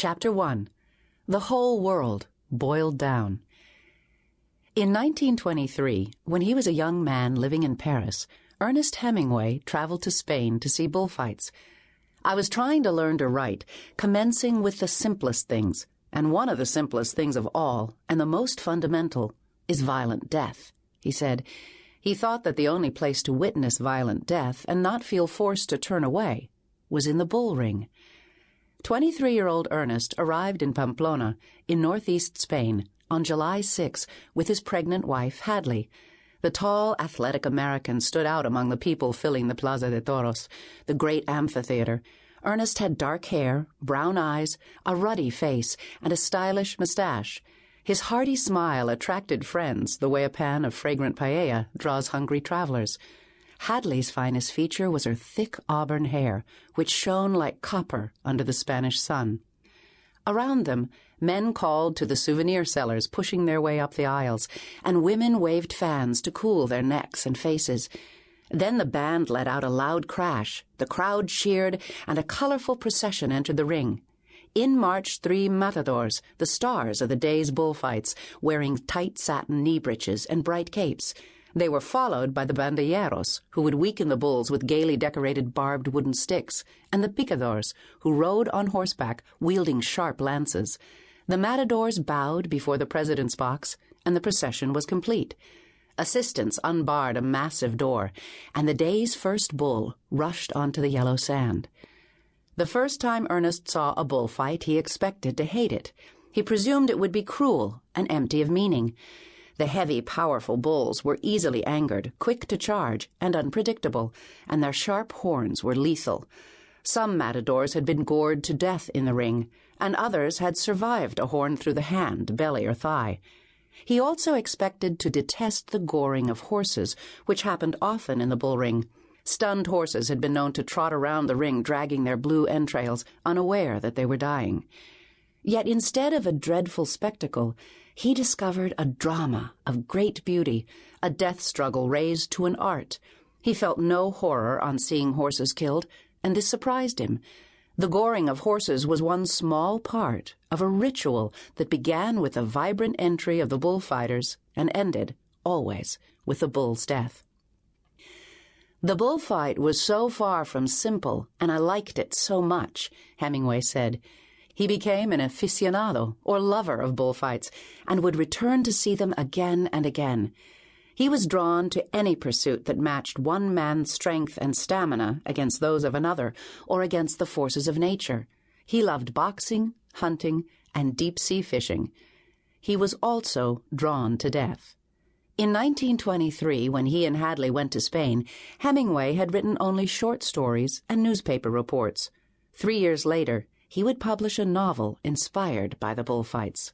Chapter 1. The Whole World Boiled Down. In 1923, when he was a young man living in Paris, Ernest Hemingway traveled to Spain to see bullfights. "I was trying to learn to write, commencing with the simplest things, and one of the simplest things of all, and the most fundamental, is violent death," he said. He thought that the only place to witness violent death and not feel forced to turn away was in the bull ring. 23-year-old Ernest arrived in Pamplona, in northeast Spain, on July 6 with his pregnant wife, Hadley. The tall, athletic American stood out among the people filling the Plaza de Toros, the great amphitheater. Ernest had dark hair, brown eyes, a ruddy face, and a stylish mustache. His hearty smile attracted friends the way a pan of fragrant paella draws hungry travelers. Hadley's finest feature was her thick auburn hair, which shone like copper under the Spanish sun. Around them, men called to the souvenir sellers pushing their way up the aisles, and women waved fans to cool their necks and faces. Then the band let out a loud crash, the crowd cheered, and a colorful procession entered the ring. In marched 3 matadors, the stars of the day's bullfights, wearing tight satin knee breeches and bright capes. They were followed by the banderilleros, who would weaken the bulls with gaily decorated barbed wooden sticks, and the picadors, who rode on horseback, wielding sharp lances. The matadors bowed before the president's box, and the procession was complete. Assistants unbarred a massive door, and the day's first bull rushed onto the yellow sand. The first time Ernest saw a bullfight, he expected to hate it. He presumed it would be cruel and empty of meaning. The heavy, powerful bulls were easily angered, quick to charge, and unpredictable, and their sharp horns were lethal. Some matadors had been gored to death in the ring, and others had survived a horn through the hand, belly, or thigh. He also expected to detest the goring of horses, which happened often in the bull ring. Stunned horses had been known to trot around the ring dragging their blue entrails, unaware that they were dying. Yet instead of a dreadful spectacle, he discovered a drama of great beauty, a death struggle raised to an art. He felt no horror on seeing horses killed, and this surprised him. The goring of horses was one small part of a ritual that began with the vibrant entry of the bullfighters and ended, always, with the bull's death. "The bullfight was so far from simple, and I liked it so much," Hemingway said. He became an aficionado, or lover of bullfights, and would return to see them again and again. He was drawn to any pursuit that matched one man's strength and stamina against those of another, or against the forces of nature. He loved boxing, hunting, and deep-sea fishing. He was also drawn to death. In 1923, when he and Hadley went to Spain, Hemingway had written only short stories and newspaper reports. 3 years later, he would publish a novel inspired by the bullfights.